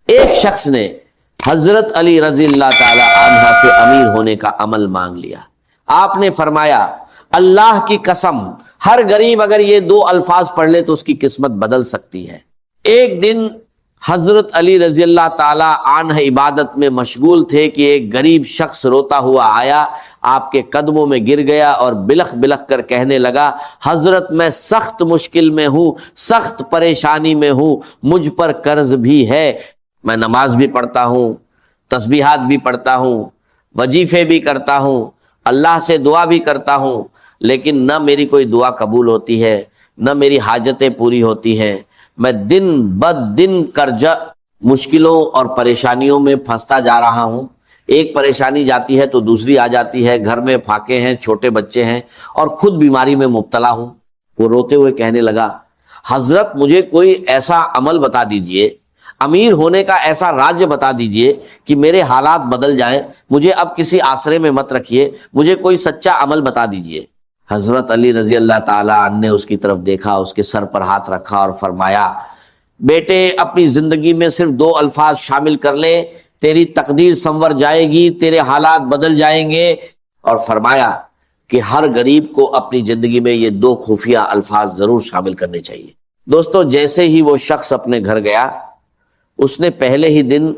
ایک شخص نے حضرت علی رضی اللہ تعالی عنہ سے امیر ہونے کا عمل مانگ لیا۔ آپ نے فرمایا اللہ کی قسم، ہر غریب اگر یہ دو الفاظ پڑھ لے تو اس کی قسمت بدل سکتی ہے۔ ایک دن حضرت علی رضی اللہ تعالی عنہ عبادت میں مشغول تھے کہ ایک غریب شخص روتا ہوا آیا، آپ کے قدموں میں گر گیا اور بلخ بلخ کر کہنے لگا، حضرت میں سخت مشکل میں ہوں، سخت پریشانی میں ہوں، مجھ پر قرض بھی ہے، میں نماز بھی پڑھتا ہوں، تسبیحات بھی پڑھتا ہوں، وظیفے بھی کرتا ہوں، اللہ سے دعا بھی کرتا ہوں، لیکن نہ میری کوئی دعا قبول ہوتی ہے، نہ میری حاجتیں پوری ہوتی ہیں، میں دن بد دن قرضہ مشکلوں اور پریشانیوں میں پھنستا جا رہا ہوں، ایک پریشانی جاتی ہے تو دوسری آ جاتی ہے، گھر میں پھاکے ہیں، چھوٹے بچے ہیں اور خود بیماری میں مبتلا ہوں۔ وہ روتے ہوئے کہنے لگا، حضرت مجھے کوئی ایسا عمل بتا دیجئے، امیر ہونے کا ایسا راج بتا دیجئے کہ میرے حالات بدل جائیں، مجھے اب کسی آسرے میں مت رکھیے، مجھے کوئی سچا عمل بتا دیجئے۔ حضرت علی رضی اللہ تعالی عنہ نے اس کی طرف دیکھا، اس کے سر پر ہاتھ رکھا اور فرمایا، بیٹے اپنی زندگی میں صرف دو الفاظ شامل کر لے، تیری تقدیر سنور جائے گی، تیرے حالات بدل جائیں گے۔ اور فرمایا کہ ہر غریب کو اپنی زندگی میں یہ دو خفیہ الفاظ ضرور شامل کرنے چاہیے۔ دوستو، جیسے ہی وہ شخص اپنے گھر گیا، اس نے پہلے ہی دن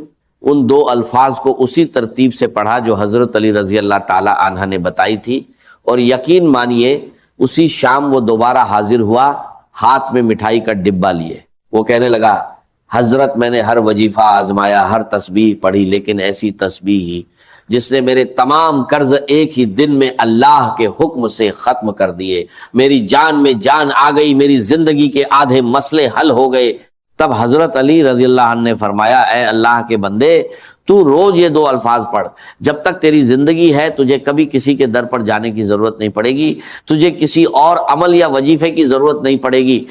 ان دو الفاظ کو اسی ترتیب سے پڑھا جو حضرت علی رضی اللہ تعالی عنہ نے بتائی تھی، اور یقین مانیے اسی شام وہ دوبارہ حاضر ہوا، ہاتھ میں مٹھائی کا ڈبہ لیے۔ وہ کہنے لگا، حضرت میں نے ہر وظیفہ آزمایا، ہر تسبیح پڑھی، لیکن ایسی تسبیح ہی جس نے میرے تمام قرض ایک ہی دن میں اللہ کے حکم سے ختم کر دیے، میری جان میں جان آ گئی، میری زندگی کے آدھے مسئلے حل ہو گئے۔ تب حضرت علی رضی اللہ عنہ نے فرمایا، اے اللہ کے بندے، تو روز یہ دو الفاظ پڑھ، جب تک تیری زندگی ہے تجھے کبھی کسی کے در پر جانے کی ضرورت نہیں پڑے گی، تجھے کسی اور عمل یا وظیفے کی ضرورت نہیں پڑے گی۔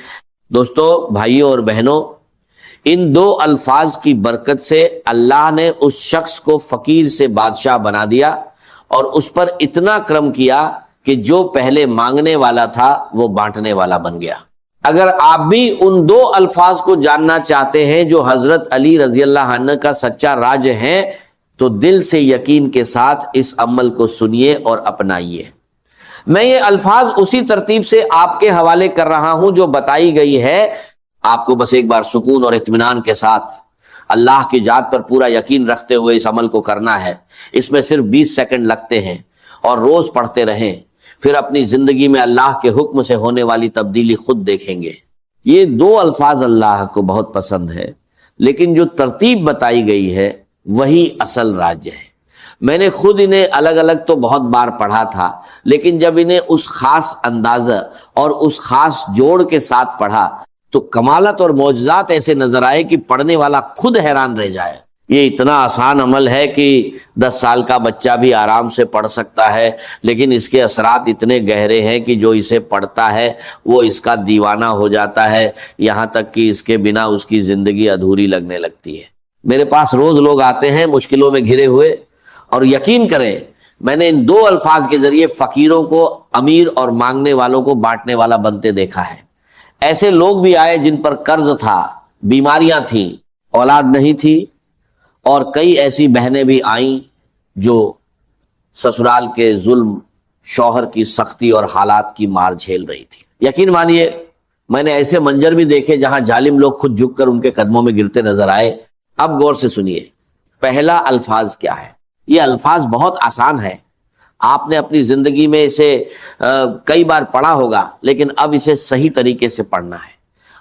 دوستو، بھائیوں اور بہنوں، ان دو الفاظ کی برکت سے اللہ نے اس شخص کو فقیر سے بادشاہ بنا دیا اور اس پر اتنا کرم کیا کہ جو پہلے مانگنے والا تھا وہ بانٹنے والا بن گیا۔ اگر آپ بھی ان دو الفاظ کو جاننا چاہتے ہیں جو حضرت علی رضی اللہ عنہ کا سچا راج ہے، تو دل سے یقین کے ساتھ اس عمل کو سنیے اور اپنائیے۔ میں یہ الفاظ اسی ترتیب سے آپ کے حوالے کر رہا ہوں جو بتائی گئی ہے، آپ کو بس ایک بار سکون اور اطمینان کے ساتھ اللہ کی ذات پر پورا یقین رکھتے ہوئے اس عمل کو کرنا ہے۔ اس میں صرف 20 سیکنڈ لگتے ہیں اور روز پڑھتے رہیں، پھر اپنی زندگی میں اللہ کے حکم سے ہونے والی تبدیلی خود دیکھیں گے۔ یہ دو الفاظ اللہ کو بہت پسند ہے، لیکن جو ترتیب بتائی گئی ہے وہی اصل راج ہے۔ میں نے خود انہیں الگ الگ تو بہت بار پڑھا تھا، لیکن جب انہیں اس خاص اندازہ اور اس خاص جوڑ کے ساتھ پڑھا تو کمالات اور معجزات ایسے نظر آئے کہ پڑھنے والا خود حیران رہ جائے۔ یہ اتنا آسان عمل ہے کہ 10 سال کا بچہ بھی آرام سے پڑھ سکتا ہے، لیکن اس کے اثرات اتنے گہرے ہیں کہ جو اسے پڑھتا ہے وہ اس کا دیوانہ ہو جاتا ہے، یہاں تک کہ اس کے بنا اس کی زندگی ادھوری لگنے لگتی ہے۔ میرے پاس روز لوگ آتے ہیں مشکلوں میں گھرے ہوئے، اور یقین کریں میں نے ان دو الفاظ کے ذریعے فقیروں کو امیر اور مانگنے والوں کو بانٹنے والا بنتے دیکھا ہے۔ ایسے لوگ بھی آئے جن پر قرض تھا، بیماریاں تھیں، اولاد نہیں تھی، اور کئی ایسی بہنیں بھی آئیں جو سسرال کے ظلم، شوہر کی سختی اور حالات کی مار جھیل رہی تھی۔ یقین مانیے میں نے ایسے منظر بھی دیکھے جہاں ظالم لوگ خود جھک کر ان کے قدموں میں گرتے نظر آئے۔ اب غور سے سنیے، پہلا الفاظ کیا ہے؟ یہ الفاظ بہت آسان ہے، آپ نے اپنی زندگی میں اسے کئی بار پڑھا ہوگا، لیکن اب اسے صحیح طریقے سے پڑھنا ہے۔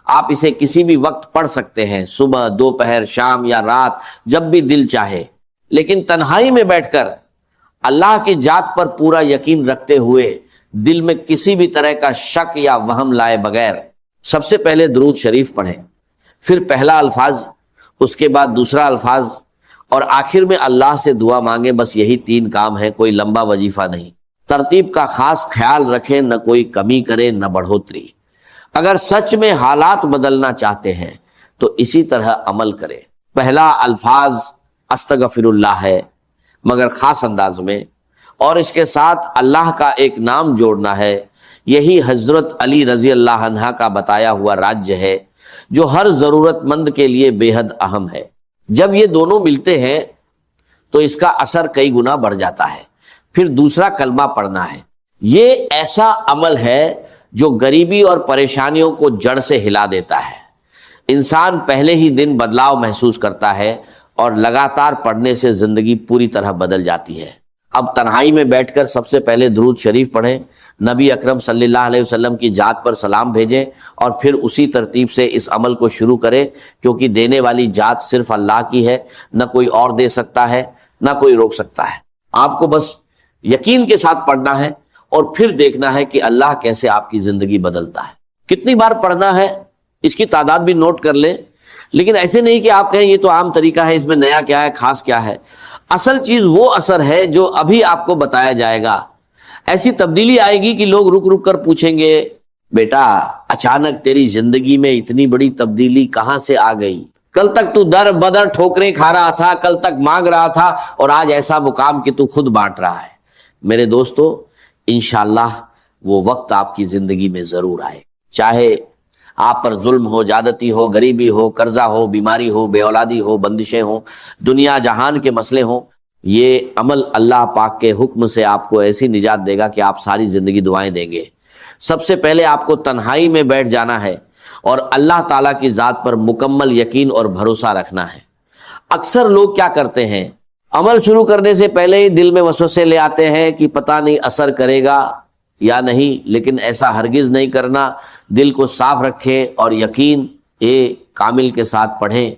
آپ اسے کسی بھی وقت پڑھ سکتے ہیں، صبح، دوپہر، شام یا رات، جب بھی دل چاہے، لیکن تنہائی میں بیٹھ کر اللہ کی ذات پر پورا یقین رکھتے ہوئے دل میں کسی بھی طرح کا شک یا وہم لائے بغیر سب سے پہلے درود شریف پڑھیں، پھر پہلا الفاظ، اس کے بعد دوسرا الفاظ، اور آخر میں اللہ سے دعا مانگیں۔ بس یہی 3 کام ہیں، کوئی لمبا وظیفہ نہیں۔ ترتیب کا خاص خیال رکھیں، نہ کوئی کمی کریں نہ بڑھوتری۔ اگر سچ میں حالات بدلنا چاہتے ہیں تو اسی طرح عمل کریں۔ پہلا الفاظ استغفر اللہ ہے، مگر خاص انداز میں، اور اس کے ساتھ اللہ کا ایک نام جوڑنا ہے۔ یہی حضرت علی رضی اللہ عنہ کا بتایا ہوا راج ہے جو ہر ضرورت مند کے لیے بے حد اہم ہے۔ جب یہ دونوں ملتے ہیں تو اس کا اثر کئی گنا بڑھ جاتا ہے۔ پھر دوسرا کلمہ پڑھنا ہے۔ یہ ایسا عمل ہے جو غریبی اور پریشانیوں کو جڑ سے ہلا دیتا ہے۔ انسان پہلے ہی دن بدلاؤ محسوس کرتا ہے اور لگاتار پڑھنے سے زندگی پوری طرح بدل جاتی ہے۔ اب تنہائی میں بیٹھ کر سب سے پہلے درود شریف پڑھیں، نبی اکرم صلی اللہ علیہ وسلم کی ذات پر سلام بھیجیں، اور پھر اسی ترتیب سے اس عمل کو شروع کریں، کیونکہ دینے والی ذات صرف اللہ کی ہے، نہ کوئی اور دے سکتا ہے، نہ کوئی روک سکتا ہے۔ آپ کو بس یقین کے ساتھ پڑھنا ہے اور پھر دیکھنا ہے کہ اللہ کیسے آپ کی زندگی بدلتا ہے۔ کتنی بار پڑھنا ہے اس کی تعداد بھی نوٹ کر لیں، لیکن ایسے نہیں کہ آپ کہیں یہ تو عام طریقہ ہے، اس میں نیا کیا ہے، خاص کیا ہے۔ اصل چیز وہ اثر ہے جو ابھی آپ کو بتایا جائے گا۔ ایسی تبدیلی آئے گی کہ لوگ رک رک کر پوچھیں گے، بیٹا اچانک تیری زندگی میں اتنی بڑی تبدیلی کہاں سے آ گئی؟ کل تک تو در بدر ٹھوکریں کھا رہا تھا، کل تک مانگ رہا تھا، اور آج ایسا مقام کہ تو خود بانٹ رہا ہے۔ میرے دوستو، انشاءاللہ وہ وقت آپ کی زندگی میں ضرور آئے، چاہے آپ پر ظلم ہو، زیادتی ہو، غریبی ہو، قرضہ ہو، بیماری ہو، بے اولادی ہو، بندشیں ہوں، دنیا جہان کے مسئلے ہوں۔ یہ عمل اللہ پاک کے حکم سے آپ کو ایسی نجات دے گا کہ آپ ساری زندگی دعائیں دیں گے۔ سب سے پہلے آپ کو تنہائی میں بیٹھ جانا ہے اور اللہ تعالیٰ کی ذات پر مکمل یقین اور بھروسہ رکھنا ہے۔ اکثر لوگ کیا کرتے ہیں، عمل شروع کرنے سے پہلے ہی دل میں وسوسے لے آتے ہیں کہ پتہ نہیں اثر کرے گا یا نہیں، لیکن ایسا ہرگز نہیں کرنا۔ دل کو صاف رکھیں اور یقین کامل کے ساتھ پڑھیں۔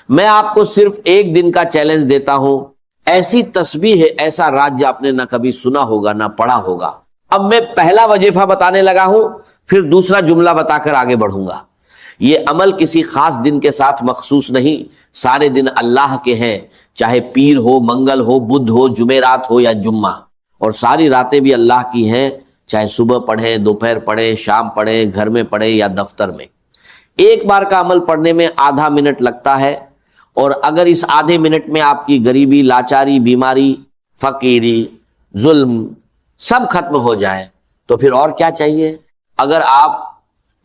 میں آپ کو صرف ایک دن کا چیلنج دیتا ہوں۔ ایسی تسبیح ہے، ایسا راج آپ نے نہ کبھی سنا ہوگا نہ پڑھا ہوگا۔ اب میں پہلا وظیفہ بتانے لگا ہوں، پھر دوسرا جملہ بتا کر آگے بڑھوں گا۔ یہ عمل کسی خاص دن کے ساتھ مخصوص نہیں، سارے دن اللہ کے ہیں، چاہے پیر ہو، منگل ہو، بدھ ہو، جمعرات ہو یا جمعہ، اور ساری راتیں بھی اللہ کی ہیں، چاہے صبح پڑھیں، دوپہر پڑھیں، شام پڑھیں، گھر میں پڑھیں یا دفتر میں۔ ایک بار کا عمل پڑھنے میں آدھا منٹ لگتا ہے، اور اگر اس آدھے منٹ میں آپ کی غریبی، لاچاری، بیماری، فقیری، ظلم سب ختم ہو جائے تو پھر اور کیا چاہیے؟ اگر آپ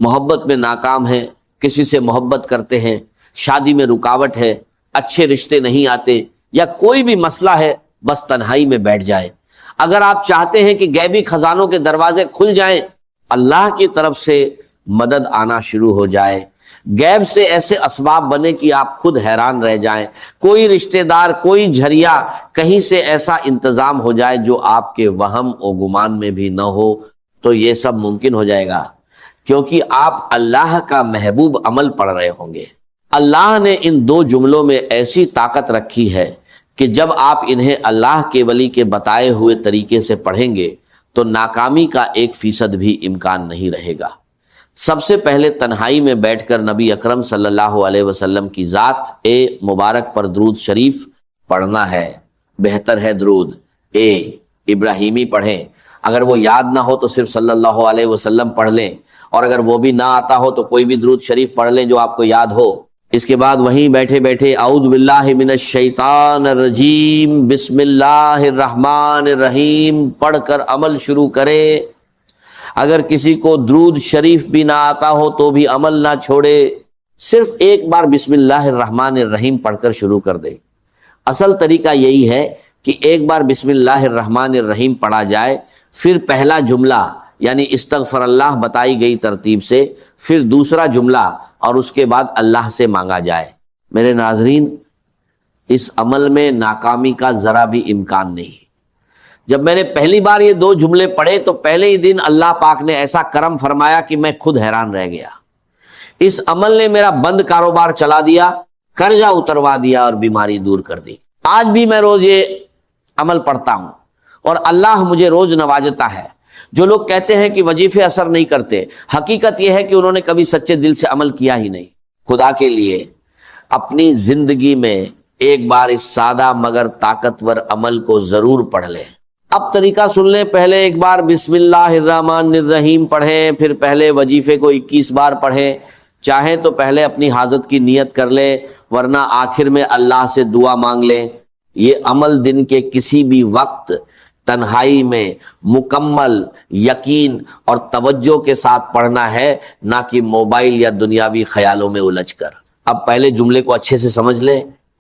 محبت میں ناکام ہیں، کسی سے محبت کرتے ہیں، شادی میں رکاوٹ ہے، اچھے رشتے نہیں آتے، یا کوئی بھی مسئلہ ہے، بس تنہائی میں بیٹھ جائیں۔ اگر آپ چاہتے ہیں کہ غیبی خزانوں کے دروازے کھل جائیں، اللہ کی طرف سے مدد آنا شروع ہو جائے، غیب سے ایسے اسباب بنے کہ آپ خود حیران رہ جائیں، کوئی رشتہ دار، کوئی جھریا، کہیں سے ایسا انتظام ہو جائے جو آپ کے وہم و گمان میں بھی نہ ہو، تو یہ سب ممکن ہو جائے گا، کیونکہ آپ اللہ کا محبوب عمل پڑھ رہے ہوں گے۔ اللہ نے ان دو جملوں میں ایسی طاقت رکھی ہے کہ جب آپ انہیں اللہ کے ولی کے بتائے ہوئے طریقے سے پڑھیں گے تو ناکامی کا 1% بھی امکان نہیں رہے گا۔ سب سے پہلے تنہائی میں بیٹھ کر نبی اکرم صلی اللہ علیہ وسلم کی ذات مبارک پر درود شریف پڑھنا ہے۔ بہتر ہے درود ابراہیمی پڑھیں، اگر وہ یاد نہ ہو تو صرف صلی اللہ علیہ وسلم پڑھ لیں، اور اگر وہ بھی نہ آتا ہو تو کوئی بھی درود شریف پڑھ لیں جو آپ کو یاد ہو۔ اس کے بعد وہیں بیٹھے بیٹھے اعوذ باللہ من الشیطان الرجیم بسم اللہ الرحمن الرحیم پڑھ کر عمل شروع کرے۔ اگر کسی کو درود شریف بھی نہ آتا ہو تو بھی عمل نہ چھوڑے، صرف ایک بار بسم اللہ الرحمن الرحیم پڑھ کر شروع کر دے۔ اصل طریقہ یہی ہے کہ ایک بار بسم اللہ الرحمن الرحیم پڑھا جائے، پھر پہلا جملہ یعنی استغفر اللہ بتائی گئی ترتیب سے، پھر دوسرا جملہ، اور اس کے بعد اللہ سے مانگا جائے۔ میرے ناظرین، اس عمل میں ناکامی کا ذرا بھی امکان نہیں۔ جب میں نے پہلی بار یہ دو جملے پڑھے تو پہلے ہی دن اللہ پاک نے ایسا کرم فرمایا کہ میں خود حیران رہ گیا۔ اس عمل نے میرا بند کاروبار چلا دیا، قرضہ اتروا دیا اور بیماری دور کر دی۔ آج بھی میں روز یہ عمل پڑھتا ہوں اور اللہ مجھے روز نوازتا ہے۔ جو لوگ کہتے ہیں کہ وظیفے اثر نہیں کرتے، حقیقت یہ ہے کہ انہوں نے کبھی سچے دل سے عمل کیا ہی نہیں۔ خدا کے لیے اپنی زندگی میں ایک بار اس سادہ مگر طاقتور عمل کو ضرور پڑھ لیں۔ اب طریقہ سن لیں، پہلے ایک بار بسم اللہ الرحمن الرحیم پڑھیں، پھر پہلے وظیفے کو 21 بار پڑھیں، چاہیں تو پہلے اپنی حاجت کی نیت کر لیں، ورنہ آخر میں اللہ سے دعا مانگ لیں۔ یہ عمل دن کے کسی بھی وقت تنہائی میں مکمل یقین اور توجہ کے ساتھ پڑھنا ہے، نہ کہ موبائل یا دنیاوی خیالوں میں الجھ کر۔ اب پہلے جملے کو اچھے سے سمجھ لیں،